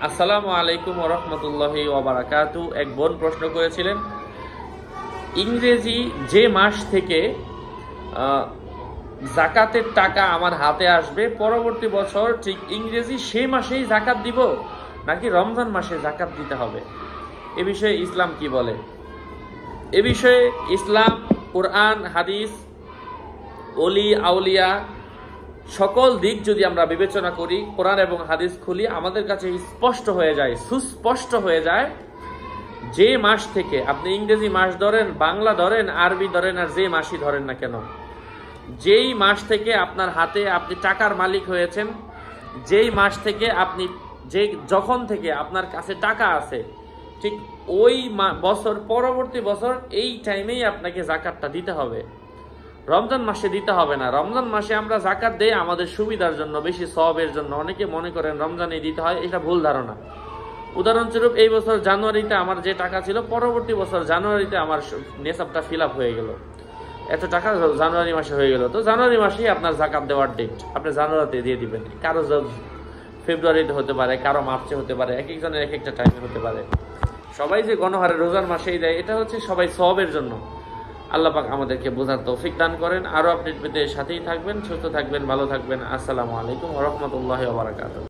আসসালামু আলাইকুম ওয়া রাহমাতুল্লাহি ওয়া বারাকাতু। এক বোন প্রশ্ন করেছিলেন, ইংরেজি যে মাস থেকে যাকাতের টাকা আমার হাতে আসবে পরবর্তী বছর ঠিক ইংরেজি সেই মাসেই যাকাত দিব নাকি রমজান মাসে যাকাত দিতে হবে, এ বিষয়ে ইসলাম কি বলে? এ বিষয়ে ইসলাম, কোরআন, হাদিস, ওলি আউলিয়া সকল দিক যদি আমরা বিবেচনা করি, কোরআন এবং হাদিস খুলি, আমাদের কাছে স্পষ্ট হয়ে যায়, সুস্পষ্ট হয়ে যায়, যে মাস থেকে আপনি ইংরেজি মাস ধরেন, বাংলা ধরেন, আরবি ধরেন, আর যে মাসই ধরেন না কেন, যেই মাস থেকে আপনার হাতে আপনি টাকার মালিক হয়েছেন, যেই মাস থেকে আপনি যখন থেকে আপনার কাছে টাকা আছে, ঠিক ওই বছর পরবর্তী বছর এই টাইমেই আপনাকে যাকাতটা দিতে হবে। রমজান মাসে দিতে হবে না। রমজান মাসে আমরা যাকাত দেই আমাদের সুবিধার জন্য, বেশি সওয়াবের জন্য। অনেকে মনে করেন রমজানে দিতে হয়, এটা ভুল ধারণা। উদাহরণস্বরূপ, এই বছর জানুয়ারিতে আমার যে টাকা ছিল, পরবর্তী বছর জানুয়ারিতে আমার নেশাবটা ফিল আপ হয়ে গেল, এত টাকা জানুয়ারি মাসে হয়ে গেল, তো জানুয়ারি মাসেই আপনার যাকাত দেওয়ার ডেট, আপনি জানুয়ারিতে দিয়ে দিবেন। কারো ফেব্রুয়ারিতে হতে পারে, কারো মার্চে হতে পারে, এক একজনের এক একটা টাইমে হতে পারে। সবাই যে গণহারে রোজার মাসেই দেয়, এটা হচ্ছে সবাই সওয়াবের জন্য। আল্লাহ পাক আমাদেরকে বোঝার তৌফিক দান করেন। আরো আপডেট পেতে সাথেই থাকবেন, সুস্থ থাকবেন, ভালো থাকবেন। আসসালামু আলাইকুম ওয়া রাহমাতুল্লাহি ওয়া বারাকাতুহু।